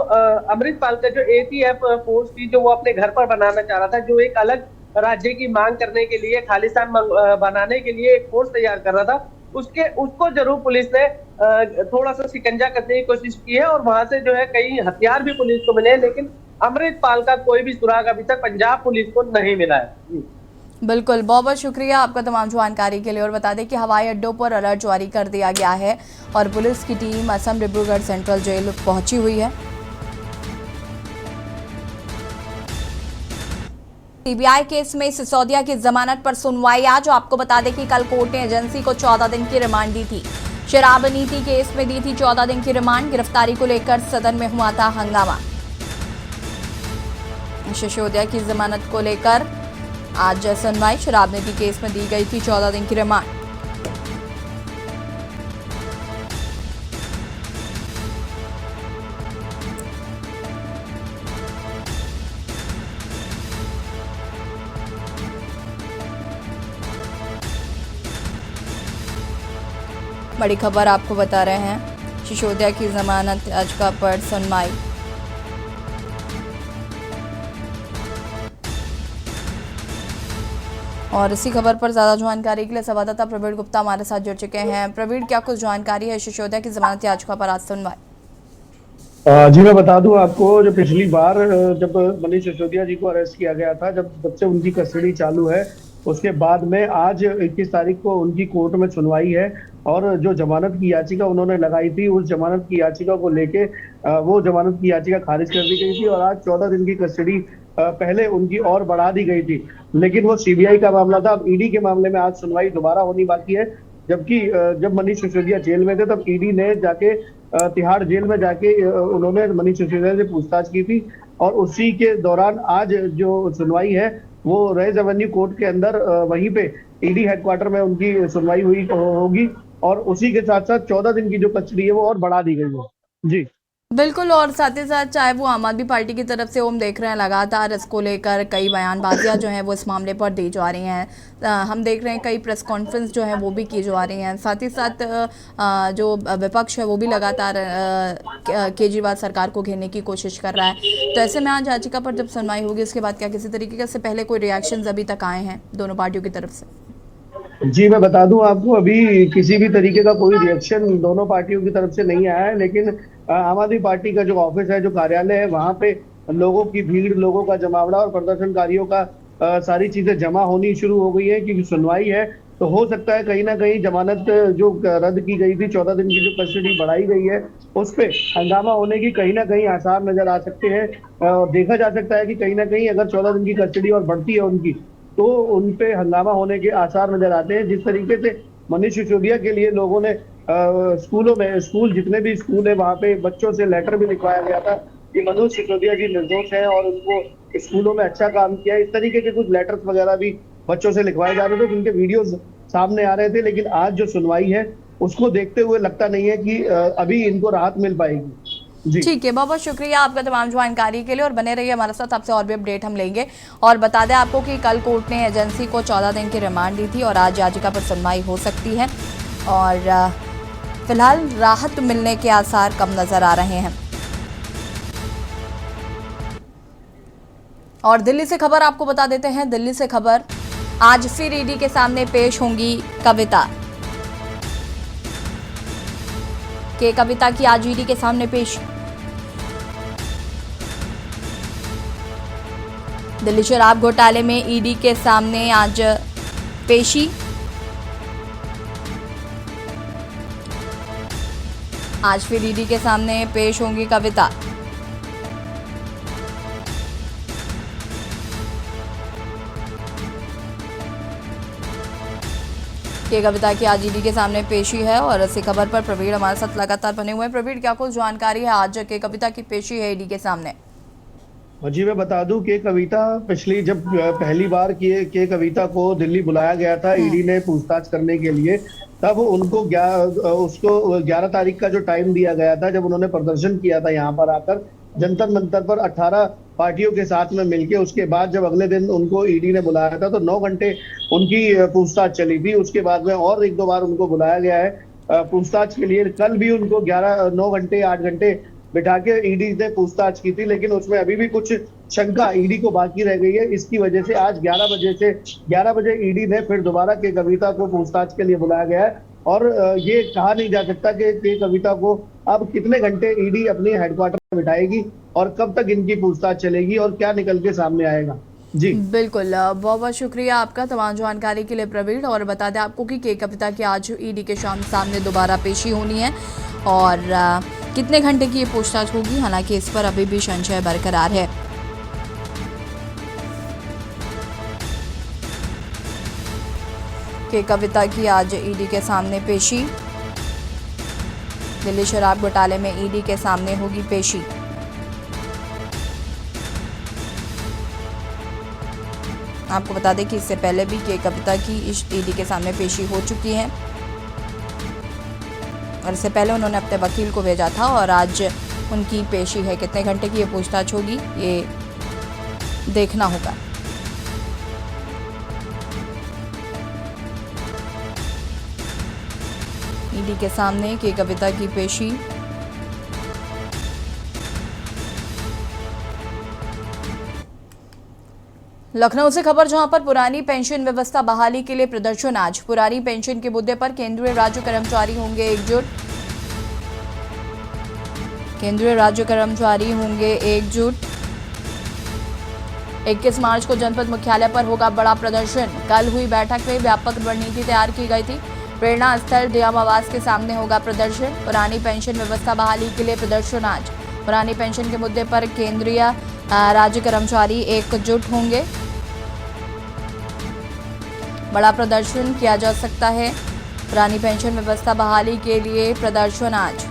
अमृतपाल का जो एटीएफ फोर्स थी, जो वो अपने घर पर बनाना चाह रहा था, जो एक अलग राज्य की मांग करने के लिए, खालिस्तान बनाने के लिए एक फोर्स तैयार कर रहा था, उसको जरूर पुलिस ने थोड़ा सा शिकंजा करने की कोशिश की है और वहां से जो है कई हथियार भी पुलिस को मिले हैं, लेकिन अमृतपाल का कोई भी सुराग अभी तक पंजाब पुलिस को नहीं मिला है। बिल्कुल, बहुत बहुत शुक्रिया आपका तमाम जानकारी के लिए। और बता दें कि हवाई अड्डों पर अलर्ट जारी कर दिया गया है और पुलिस की team Assam Dibrugarh central jail पहुंची हुई है। सीबीआई केस में सिसोदिया की जमानत पर सुनवाई आज। आपको बता दें कि कल कोर्ट ने एजेंसी को 14 दिन की रिमांड दी थी। शराब नीति केस में दी थी 14 दिन की रिमांड। गिरफ्तारी को लेकर सदन में हुआ था हंगामा। सिसोदिया की जमानत को लेकर आज सुनवाई। शराब नीति केस में दी गई थी 14 दिन की रिमांड। बड़ी खबर आपको बता रहे हैं, सिसोदिया की जमानत याचिका पर सुनवाई। और इसी खबर पर ज्यादा जानकारी के लिए संवाददाता प्रवीण गुप्ता हमारे साथ जुड़ चुके हैं। प्रवीण, क्या कुछ जानकारी है सिसोदिया की जमानत याचिका पर आज सुनवाई? जी मैं बता दूं आपको, जो पिछली बार जब मनीष सिसोदिया जी को अरेस्ट किया गया था, जब से उनकी कस्टडी चालू है, उसके बाद में आज 21 तारीख को उनकी कोर्ट में सुनवाई है। और जो जमानत की याचिका उन्होंने लगाई थी, उस जमानत की याचिका को लेके वो जमानत की याचिका खारिज कर दी गई थी और आज 14 दिन की कस्टडी पहले उनकी और बढ़ा दी गई थी। लेकिन वो सीबीआई का मामला था। अब ईडी के मामले में आज सुनवाई दोबारा होनी बाकी है। जबकि जब मनीष सिसोदिया जेल में थे, तब ईडी ने जाके तिहाड़ जेल में जाके उन्होंने मनीष सिसोदिया से पूछताछ की थी और उसी के दौरान आज जो सुनवाई है वो रेज एवेन्यू कोर्ट के अंदर वहीं पे ईडी हेडक्वार्टर में उनकी सुनवाई होगी और उसी के साथ साथ 14 दिन की जो कस्टडी है वो और बढ़ा दी गई है। जी बिल्कुल, और साथ ही साथ चाहे वो आम आदमी पार्टी की तरफ से हम देख रहे हैं लगातार इसको लेकर कई बयानबाजियां जो हैं वो इस मामले पर दी जा रही हैं। हम देख रहे हैं कई प्रेस कॉन्फ्रेंस जो है वो भी की जा रही हैं। साथ ही साथ जो विपक्ष है वो भी लगातार केजरीवाल सरकार को घेरने की कोशिश कर रहा है। तो ऐसे में आज याचिका पर जब सुनवाई होगी उसके बाद क्या किसी तरीके से पहले कोई रिएक्शन अभी तक आए हैं दोनों पार्टियों की तरफ से? जी मैं बता दूं आपको, अभी किसी भी तरीके का कोई रिएक्शन दोनों पार्टियों की तरफ से नहीं आया है। लेकिन आम आदमी पार्टी का जो ऑफिस है, जो कार्यालय है, वहां पे लोगों की भीड़, लोगों का जमावड़ा और प्रदर्शनकारियों का सारी चीजें जमा होनी शुरू हो गई है। क्योंकि सुनवाई है तो हो सकता है कहीं ना कहीं जमानत जो रद्द की गई थी, 14 दिन की जो कस्टडी बढ़ाई गई है, उस पे हंगामा होने की कहीं ना कहीं आसार नजर आ सकते हैं। देखा जा सकता है कि कहीं ना कहीं अगर 14 दिन की कस्टडी और बढ़ती है उनकी, तो उनपे हंगामा होने के आसार नजर आते हैं। जिस तरीके से मनीष सिसोदिया के लिए लोगों ने स्कूलों में, स्कूल जितने भी स्कूल है वहां पे बच्चों से लेटर भी लिखवाया गया था कि मनीष सिसोदिया जी निर्दोष है और उनको स्कूलों में अच्छा काम किया। इस तरीके के कुछ लेटर्स वगैरह भी बच्चों से लिखवाए जा रहे थे, जिनके वीडियोस सामने आ रहे थे। लेकिन आज जो सुनवाई है उसको देखते हुए लगता नहीं है कि अभी इनको राहत मिल पाएगी। ठीक है, बहुत बहुत शुक्रिया आपका तमाम जानकारी के लिए और बने रहिए हमारे साथ, आपसे और भी अपडेट हम लेंगे। और बता दें आपको कि कल कोर्ट ने एजेंसी को 14 दिन की रिमांड दी थी और आज याचिका पर सुनवाई हो सकती है और फिलहाल राहत मिलने के आसार कम नजर आ रहे हैं। और दिल्ली से खबर आपको बता देते हैं। दिल्ली से खबर, आज फिर ईडी के सामने पेश होंगी कविता। कविता की आज ईडी के सामने पेश। दिल्ली शराब घोटाले में ईडी के सामने आज पेशी। आज फिर ईडी के सामने पेश होंगी कविता। कविता की आज ईडी के सामने पेशी है और इसी खबर पर प्रवीण हमारे साथ लगातार बने हुए हैं। प्रवीण, क्या कुछ जानकारी है आज के कविता की पेशी है ईडी के सामने? जी मैं बता दूं कि कविता पिछली जब पहली बार के कविता को दिल्ली बुलाया गया था ईडी ने पूछताछ करने के लिए, तब उनको उसको 11 तारीख का जो टाइम दिया गया था, जब उन्होंने प्रदर्शन किया था यहाँ पर आकर जंतर मंतर पर 18 पार्टियों के साथ में मिलके। उसके बाद जब अगले दिन उनको ईडी ने बुलाया था तो 9 घंटे उनकी पूछताछ चली थी। उसके बाद में और 1-2 बार उनको बुलाया गया है पूछताछ के लिए। कल भी उनको 9 घंटे 8 घंटे बिठा के ईडी ने पूछताछ की थी, लेकिन उसमें अभी भी कुछ शंका ईडी को बाकी रह गई है। इसकी वजह से आज 11 बजे ईडी ने फिर दोबारा के कविता को पूछताछ के लिए बुलाया गया है। और ये कहा नहीं जा सकता कि के कविता को अब कितने घंटे ईडी अपने हेडक्वार्टर में बिठाएगी और कब तक इनकी पूछताछ चलेगी और क्या निकल के सामने आएगा। जी बिल्कुल, बहुत बहुत शुक्रिया आपका तमाम जानकारी के लिए प्रवीण। और बता दें आपको कि के कविता की आज ईडी के सामने दोबारा पेशी होनी है और कितने घंटे की ये पूछताछ होगी, हालांकि इस पर अभी भी संशय बरकरार है। के कविता की आज ईडी के सामने पेशी, दिल्ली शराब घोटाले में ईडी के सामने होगी पेशी। आपको बता दें कि इससे पहले भी के कविता की ईडी के सामने पेशी हो चुकी है और इससे पहले उन्होंने अपने वकील को भेजा था और आज उनकी पेशी है। कितने घंटे की ये पूछताछ होगी ये देखना होगा। ईडी के सामने के कविता की पेशी। लखनऊ से खबर, जहां पर पुरानी पेंशन व्यवस्था बहाली के लिए प्रदर्शन। आज पुरानी पेंशन के मुद्दे पर केंद्रीय राज्य कर्मचारी होंगे एकजुट। केंद्रीय राज्य कर्मचारी होंगे एकजुट। 21 मार्च को जनपद मुख्यालय पर होगा बड़ा प्रदर्शन। कल हुई बैठक में व्यापक रणनीति तैयार की गई थी। प्रेरणा स्थल डियाम आवास के सामने होगा प्रदर्शन। पुरानी पेंशन व्यवस्था बहाली के लिए प्रदर्शन। आज पुरानी पेंशन के मुद्दे पर केंद्रीय राज्य कर्मचारी एकजुट होंगे। बड़ा प्रदर्शन किया जा सकता है। पुरानी पेंशन व्यवस्था बहाली के लिए प्रदर्शन आज।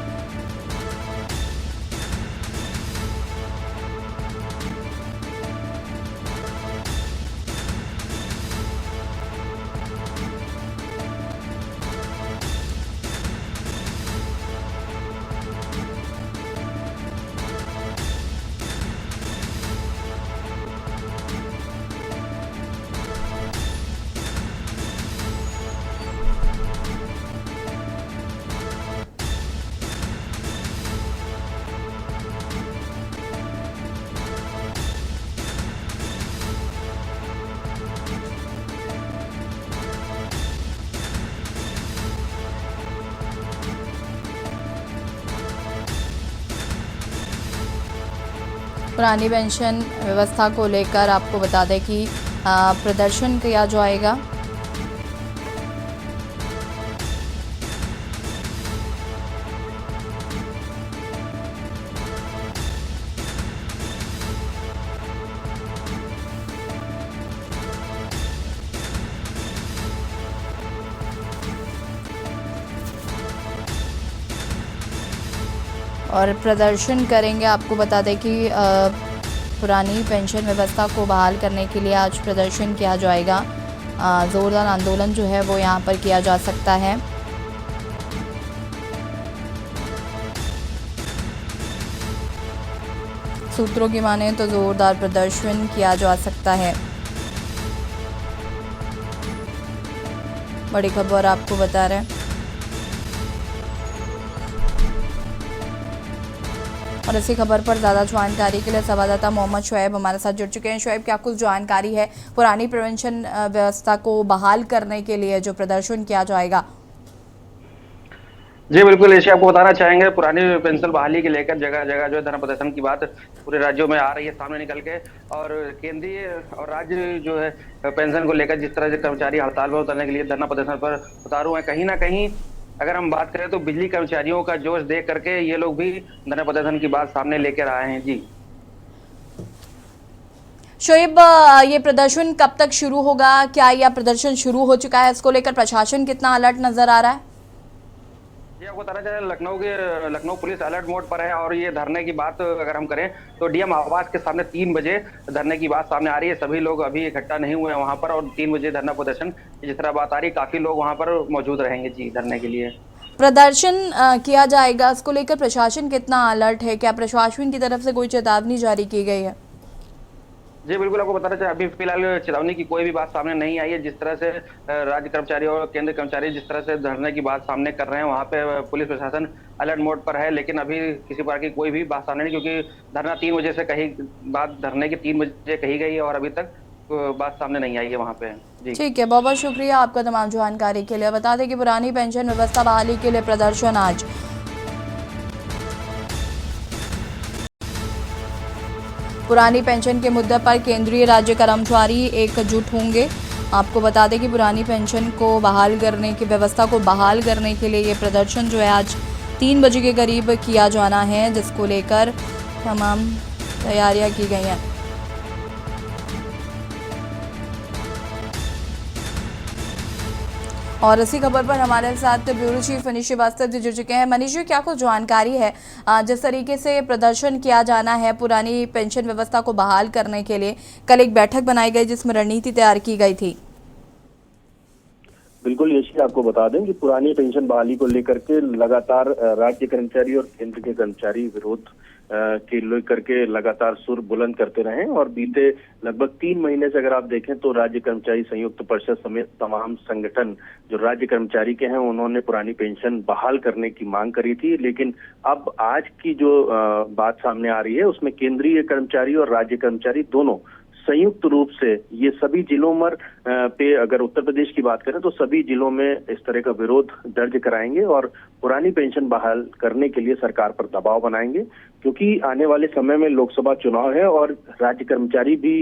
पुरानी पेंशन व्यवस्था को लेकर आपको बता दें कि प्रदर्शन किया जाएगा। और प्रदर्शन करेंगे। आपको बता दें कि पुरानी पेंशन व्यवस्था को बहाल करने के लिए आज प्रदर्शन किया जाएगा। ज़ोरदार आंदोलन जो है वो यहाँ पर किया जा सकता है। सूत्रों की माने तो ज़ोरदार प्रदर्शन किया जा सकता है। बड़ी खबर आपको बता रहे हैं। और इसी खबर पर ज़्यादा जानकारी के लिए संवाददाता मोहम्मद शुएब हमारे साथ जुड़ चुके हैं। शुएब, क्या कुछ जानकारी है पुरानी पेंशन व्यवस्था को बहाल करने के लिए जो प्रदर्शन किया जाएगा? जी बिल्कुल, ऐसे आपको बताना चाहेंगे पुरानी पेंशन बहाली के लेकर जगह जगह जो है धरना प्रदर्शन की बात पूरे राज्यों में आ रही है सामने निकल के। और केंद्रीय और राज्य जो है पेंशन को लेकर जिस तरह से कर्मचारी हड़ताल पर उतरने के लिए धरना प्रदर्शन पर उतारू हैं, कहीं ना कहीं अगर हम बात करें तो बिजली कर्मचारियों का जोश देख करके ये लोग भी धरना प्रदर्शन की बात सामने लेकर आए हैं। जी शुएब, ये प्रदर्शन कब तक शुरू होगा? क्या यह प्रदर्शन शुरू हो चुका है? इसको लेकर प्रशासन कितना अलर्ट नजर आ रहा है? जी आपको बताना चाहिए लखनऊ पुलिस अलर्ट मोड पर है। और ये धरने की बात अगर हम करें तो डीएम आवास के सामने 3 बजे धरने की बात सामने आ रही है। सभी लोग अभी इकट्ठा नहीं हुए हैं वहां पर और 3 बजे धरना प्रदर्शन जिस तरह बात आ रही है काफी लोग वहां पर मौजूद रहेंगे जी धरने के लिए। प्रदर्शन किया जाएगा, इसको लेकर प्रशासन कितना अलर्ट है? क्या प्रशासन की तरफ से कोई चेतावनी जारी की गई है? जी बिल्कुल, आपको बताना चाहिए अभी फिलहाल चेतावनी की कोई भी बात सामने नहीं आई है। जिस तरह से राज्य कर्मचारी और केंद्र कर्मचारी जिस तरह से धरने की बात सामने कर रहे हैं, वहां पे पुलिस प्रशासन अलर्ट मोड पर है, लेकिन अभी किसी प्रकार की कोई भी बात सामने नहीं, क्योंकि धरना 3 बजे से कही बात धरने की 3 बजे कही गई है और अभी तक बात सामने नहीं आई है वहां पे। जी ठीक है, बहुत बहुत शुक्रिया आपका तमाम जानकारी के लिए। बता दें कि पुरानी पेंशन व्यवस्था बहाली के लिए प्रदर्शन आज। पुरानी पेंशन के मुद्दे पर केंद्रीय राज्य कर्मचारी एकजुट होंगे। आपको बता दें कि पुरानी पेंशन को बहाल करने की व्यवस्था को बहाल करने के लिए ये प्रदर्शन जो है आज 3 बजे के करीब किया जाना है, जिसको लेकर तमाम तैयारियां की गई हैं। और इसी खबर पर हमारे साथ ब्यूरो चीफ मनीष श्रीवास्तव जी जुड़ चुके हैं। मनीष जी, क्या कुछ जानकारी है जिस तरीके से प्रदर्शन किया जाना है पुरानी पेंशन व्यवस्था को बहाल करने के लिए? कल एक बैठक बनाई गई जिसमें रणनीति तैयार की गई थी। बिल्कुल यशी, आपको बता दें कि पुरानी पेंशन बहाली को लेकर के लगातार राज्य कर्मचारी और केंद्र के कर्मचारी विरोध के लेकर के लगातार सुर बुलंद करते रहे और बीते लगभग 3 महीने से अगर आप देखें तो राज्य कर्मचारी संयुक्त परिषद समेत तमाम संगठन जो राज्य कर्मचारी के हैं उन्होंने पुरानी पेंशन बहाल करने की मांग करी थी। लेकिन अब आज की जो बात सामने आ रही है उसमें केंद्रीय कर्मचारी और राज्य कर्मचारी दोनों संयुक्त रूप से ये सभी जिलों में पे अगर उत्तर प्रदेश की बात करें तो सभी जिलों में इस तरह का विरोध दर्ज कराएंगे और पुरानी पेंशन बहाल करने के लिए सरकार पर दबाव बनाएंगे, क्योंकि आने वाले समय में लोकसभा चुनाव है और राज्य कर्मचारी भी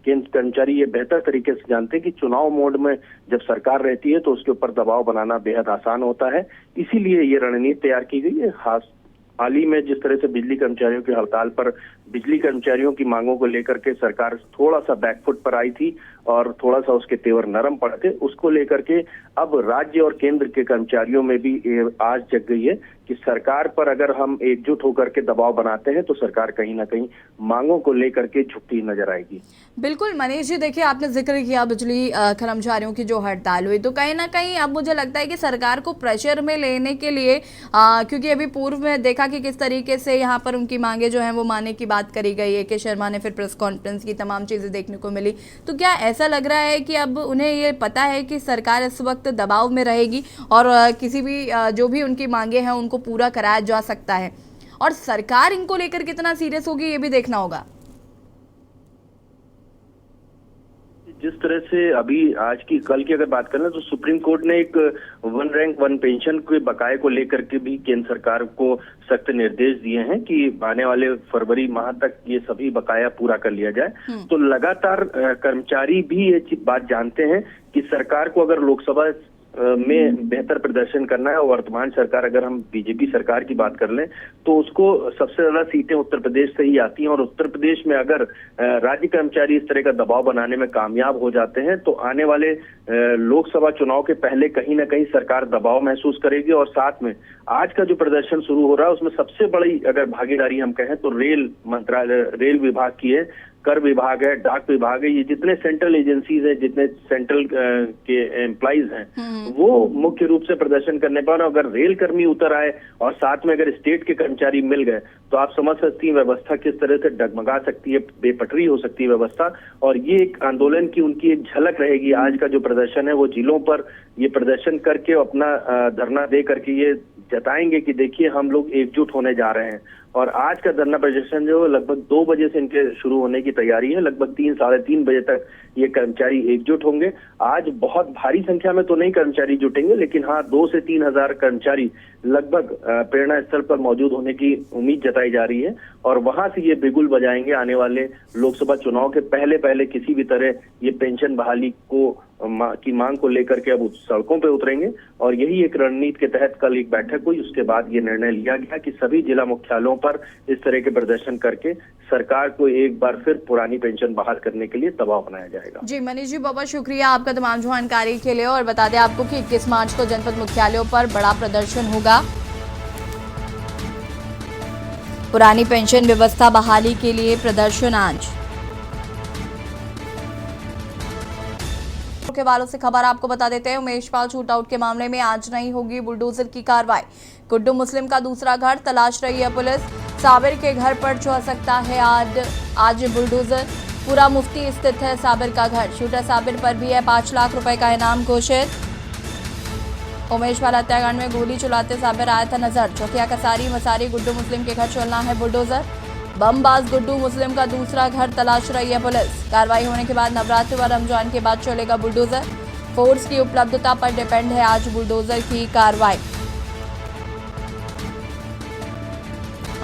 केंद्र कर्मचारी ये बेहतर तरीके से जानते हैं कि चुनाव मोड में जब सरकार रहती है तो उसके ऊपर दबाव बनाना बेहद आसान होता है। इसीलिए ये रणनीति तैयार की गई है। हाल ही में जिस तरह से बिजली कर्मचारियों की हड़ताल पर बिजली कर्मचारियों की मांगों को लेकर के सरकार थोड़ा सा बैकफुट पर आई थी और थोड़ा सा उसके तेवर नरम पड़ थे, उसको लेकर के अब राज्य और केंद्र के कर्मचारियों में भी आज जग गई है कि सरकार पर अगर हम एकजुट होकर के दबाव बनाते हैं तो सरकार कहीं ना कहीं मांगों को लेकर के झुकती नजर आएगी। बिल्कुल मनीष जी, देखिए आपने जिक्र किया बिजली कर्मचारियों की जो हड़ताल हुई, तो कहीं ना कहीं अब मुझे लगता है कि सरकार को प्रेशर में लेने के लिए क्योंकि अभी पूर्व में देखा कि किस तरीके से यहाँ पर उनकी मांगे जो हैं वो मानने की बात करी गई है, के शर्मा ने फिर प्रेस कॉन्फ्रेंस की, तमाम चीज़ें देखने को मिली। तो क्या ऐसा लग रहा है कि अब उन्हें ये पता है कि सरकार इस वक्त दबाव में रहेगी और किसी भी जो भी उनकी मांगे हैं उनको पूरा कराया जा सकता है, और सरकार इनको लेकर कितना सीरियस होगी ये भी देखना होगा? जिस तरह से अभी आज की कल की अगर बात करें तो सुप्रीम कोर्ट ने एक 1 रैंक 1 पेंशन के बकाये को लेकर के भी केंद्र सरकार को सख्त निर्देश दिए हैं कि आने वाले फरवरी माह तक ये सभी बकाया पूरा कर लिया जाए। तो लगातार कर्मचारी भी ये बात जानते हैं कि सरकार को अगर लोकसभा में बेहतर प्रदर्शन करना है और वर्तमान सरकार अगर हम बीजेपी सरकार की बात कर लें तो उसको सबसे ज्यादा सीटें उत्तर प्रदेश से ही आती हैं और उत्तर प्रदेश में अगर राज्य कर्मचारी इस तरह का दबाव बनाने में कामयाब हो जाते हैं तो आने वाले लोकसभा चुनाव के पहले कहीं ना कहीं सरकार दबाव महसूस करेगी। और साथ में आज का जो प्रदर्शन शुरू हो रहा है उसमें सबसे बड़ी अगर भागीदारी हम कहें तो रेल मंत्रालय, रेल विभाग की है, कर विभाग है, डाक विभाग है, ये जितने सेंट्रल एजेंसीज हैं, जितने सेंट्रल के एम्प्लॉइज हैं वो मुख्य रूप से प्रदर्शन करने पर, अगर रेल कर्मी उतर आए और साथ में अगर स्टेट के कर्मचारी मिल गए तो आप समझ सकती हैं व्यवस्था किस तरह से डगमगा सकती है, बेपटरी हो सकती है व्यवस्था। और ये एक आंदोलन की उनकी एक झलक रहेगी। आज का जो प्रदर्शन है वो जिलों पर ये प्रदर्शन करके अपना धरना दे करके ये जताएंगे कि देखिए हम लोग एकजुट होने जा रहे हैं। और आज का धरना प्रदर्शन जो लगभग 2 बजे से इनके शुरू होने की तैयारी है, लगभग 3 साढ़े 3 बजे तक ये कर्मचारी एकजुट होंगे। आज बहुत भारी संख्या में तो नहीं कर्मचारी जुटेंगे, लेकिन हाँ 2 से 3 हजार कर्मचारी लगभग प्रेरणा स्थल पर मौजूद होने की उम्मीद जताई जा रही है और वहां से ये बिगुल बजाएंगे आने वाले लोकसभा चुनाव के पहले किसी भी तरह ये पेंशन बहाली की मांग को लेकर के अब सड़कों पे उतरेंगे। और यही एक रणनीति के तहत कल एक बैठक हुई, उसके बाद ये निर्णय लिया गया कि सभी जिला मुख्यालयों पर इस तरह के प्रदर्शन करके सरकार को एक बार फिर पुरानी पेंशन बहाल करने के लिए दबाव बनाया जाएगा। जी मनीष जी, बहुत बहुत शुक्रिया आपका तमाम जानकारी के लिए। और बता दें आपको कि 21 मार्च को जनपद मुख्यालयों पर बड़ा प्रदर्शन होगा पुरानी पेंशन व्यवस्था बहाली के लिए। प्रदर्शन आज के वालों से खबर आपको बता देते हैं। उमेश पाल शूट आउट के मामले में आज नहीं होगी बुलडोजर की कार्रवाई। गुड्डू मुस्लिम का दूसरा घर तलाश रही है पुलिस। साबिर के घर पर जा सकता है आज बुलडोजर। शेखपुरा मुफ्ती स्थित है साबिर का घर। शूटर साबिर पर भी है 5 लाख रुपए का इनाम घोषित। उमेश पाल हत्याकांड में गोली चलाते साबिर आया था नजर। चौकिया कसारी मसारी गुड्डू मुस्लिम के घर चलना है बुलडोजर। बमबाज गुड्डू मुस्लिम का दूसरा घर तलाश रही है पुलिस। कार्रवाई होने के बाद नवरात्र व रमजान के बाद चलेगा बुलडोजर। फोर्स की उपलब्धता पर डिपेंड है आज बुलडोजर की कार्रवाई।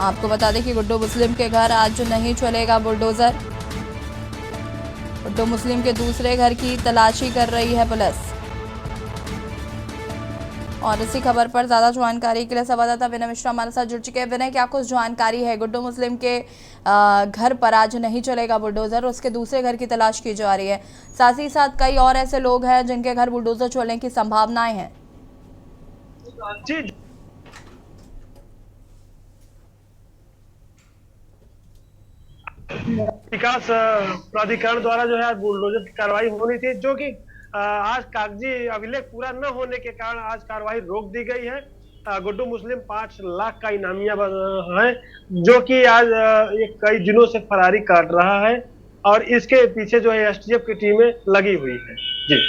आपको बता दें कि गुड्डू मुस्लिम के घर आज नहीं चलेगा बुलडोजर। गुड्डू मुस्लिम के दूसरे घर की तलाशी कर रही है पुलिस। और इसी खबर पर ज्यादा जानकारी के लिए संवाददाता विनय मिश्रा हमारे साथ जुड़ चुके हैं। विनय, क्या कुछ जानकारी है? गुड्डू मुस्लिम के घर पर आज नहीं चलेगा बुलडोजर, उसके दूसरे घर की तलाश की जा रही है। साथ ही साथ कई और ऐसे लोग हैं जिनके घर बुलडोजर चलने की संभावनाएं हैं। जी, विकास प्राधिकरण द्वारा जो है आज बुलडोजर की कार्रवाई होनी थी, जो कि आज कागजी अभिलेख पूरा न होने के कारण आज कार्रवाई रोक दी गई है। गुड्डू मुस्लिम 5 लाख का इनामिया है, जो कि आज कई दिनों से फरारी काट रहा है और इसके पीछे जो है एसटीएफ की टीमें लगी हुई है। जी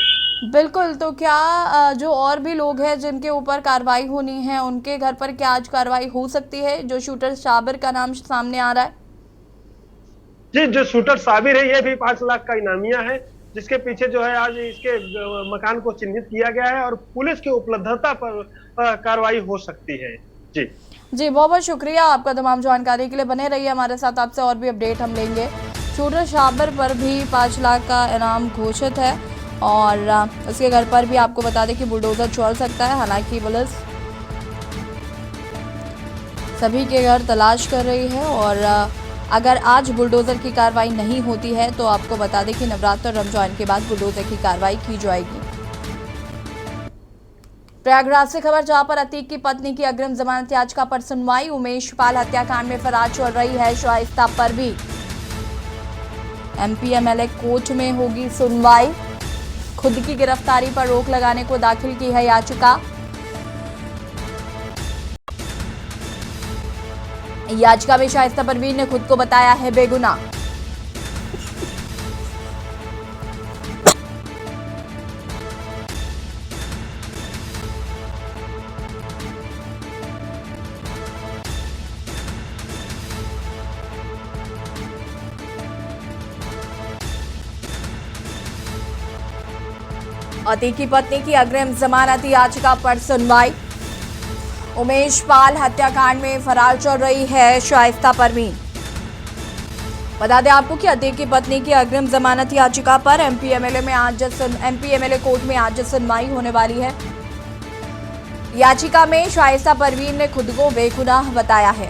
बिल्कुल, तो क्या जो और भी लोग हैं जिनके ऊपर कार्रवाई होनी है उनके घर पर क्या आज कार्रवाई हो सकती है? जो शूटर साबिर का नाम सामने आ रहा है। जी, जो शूटर साबिर है ये भी 5 लाख का इनामिया है, जिसके पीछे जो है आज इसके मकान को चिन्हित किया गया है और पुलिस की उपलब्धता पर कार्रवाई हो सकती है। जी बहुत बहुत शुक्रिया आपका तमाम जानकारी के लिए। बने रहिए हमारे साथ, आपसे और भी अपडेट हम लेंगे। शूटर साबिर पर भी 5 लाख का इनाम घोषित है और उसके घर पर भी आपको बता दें कि बुलडोजर चल सकता है। हालांकि पुलिस सभी के घर तलाश कर रही है और अगर आज बुलडोजर की कार्रवाई नहीं होती है तो आपको बता दें कि नवरात्र और रमजान के बाद बुलडोजर की कार्रवाई की जाएगी। प्रयागराज से खबर, जहां पर अतीक की पत्नी की अग्रिम जमानत याचिका पर सुनवाई। उमेश पाल हत्याकांड में फरार चल रही है Shaista Parveen. MP MLA court में होगी सुनवाई। खुद की गिरफ्तारी पर रोक लगाने को दाखिल की है याचिका। याचिका में शाइस्ता परवीन ने खुद को बताया है बेगुनाह। अतीक की पत्नी की अग्रिम जमानत याचिका पर सुनवाई। उमेश पाल हत्याकांड में फरार चल रही है शाइस्ता परवीन। बता दें आपको कि अतीक की पत्नी की अग्रिम जमानत याचिका पर एमपी एमएलए कोर्ट में आज सुनवाई होने वाली है। याचिका में शाइस्ता परवीन ने खुद को बेगुनाह बताया है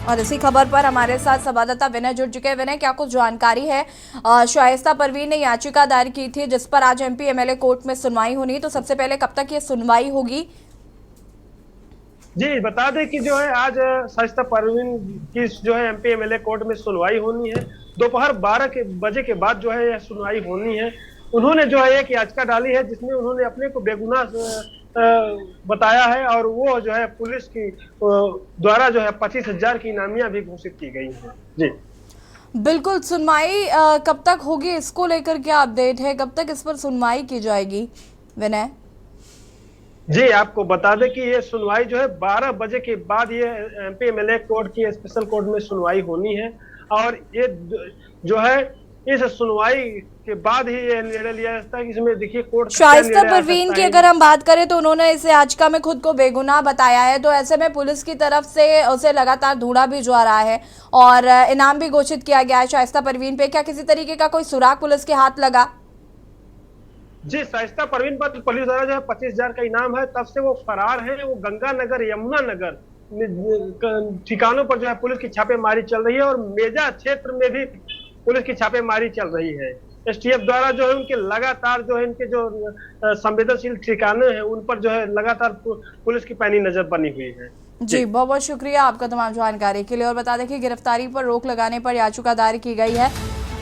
और इसी खबर पर हमारे साथ संवाददाता विनय जुड़ चुके हैं। विनय, क्या कुछ जानकारी है? शाइस्ता परवीन ने याचिका दायर की थी जिस पर आज एमपी एमएलए कोर्ट में सुनवाई होनी है, तो सबसे पहले कब तक ये सुनवाई होगी? जी, बता दें कि जो है आज शाइस्ता परवीन की जो है एमपी एमएलए कोर्ट में सुनवाई होनी है। दोपहर 12 बजे के बाद जो है यह सुनवाई होनी है। उन्होंने जो है एक याचिका डाली है जिसमें उन्होंने अपने को बेगुनाह बताया है और वो जो है पुलिस की द्वारा जो है 25,000 की इनामिया भी घोषित की गई है। जी बिल्कुल, सुनवाई कब तक होगी, इसको लेकर क्या अपडेट है? कब तक इस पर सुनवाई की जाएगी विनय? जी, आपको बता दें कि ये सुनवाई जो है 12 बजे के बाद ये एमपी एमएलए कोर्ट की स्पेशल कोर्ट में सुनवाई होनी है और ये जो है इस सुनवाई के बाद ही ये निर्णय लिया जाता है कि इसमें देखिए कोर्ट शाइस्ता परवीन की अगर हम बात करें तो उन्होंने इस याचिका में खुद को बेगुनाह बताया है, तो ऐसे में पुलिस की तरफ से उसे लगातार ढूंढा भी जा रहा है और इनाम भी घोषित किया गया है शाइस्ता परवीन पे। क्या किसी तरीके का कोई सुराग पुलिस के हाथ लगा? जी, शाइस्ता परवीन पर पुलिस द्वारा जो है 25,000 का इनाम है। तब से वो फरार है। वो गंगानगर, यमुना नगर ठिकानों पर जो है पुलिस की छापेमारी चल रही है और मेजा क्षेत्र में भी पुलिस की छापेमारी चल रही है। एसटीएफ द्वारा जो है उनके लगातार जो है इनके जो संवेदनशील ठिकाने हैं उन पर जो है लगातार पुलिस की पैनी नजर बनी हुई है। जी बहुत बहुत शुक्रिया आपका तमाम जानकारी के लिए। और बता दें कि गिरफ्तारी पर रोक लगाने पर याचिका दायर की गई है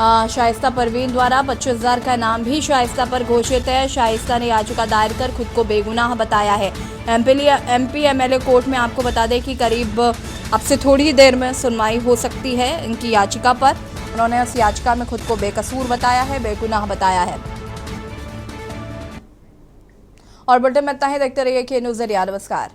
शाइस्ता परवीन द्वारा। 25,000 का नाम भी शाइस्ता पर घोषित है। शाइस्ता ने याचिका दायर कर खुद को बेगुनाह बताया है। एमपी एमएलए कोर्ट में आपको बता दें कि करीब अब से थोड़ी देर में सुनवाई हो सकती है इनकी याचिका पर उन्होंने इस याचिका में खुद को बेकसूर बताया है, बेगुनाह बताया है। और बुलेटिन में इतना ही। देखते रहिए के न्यूज़ इंडिया। नमस्कार।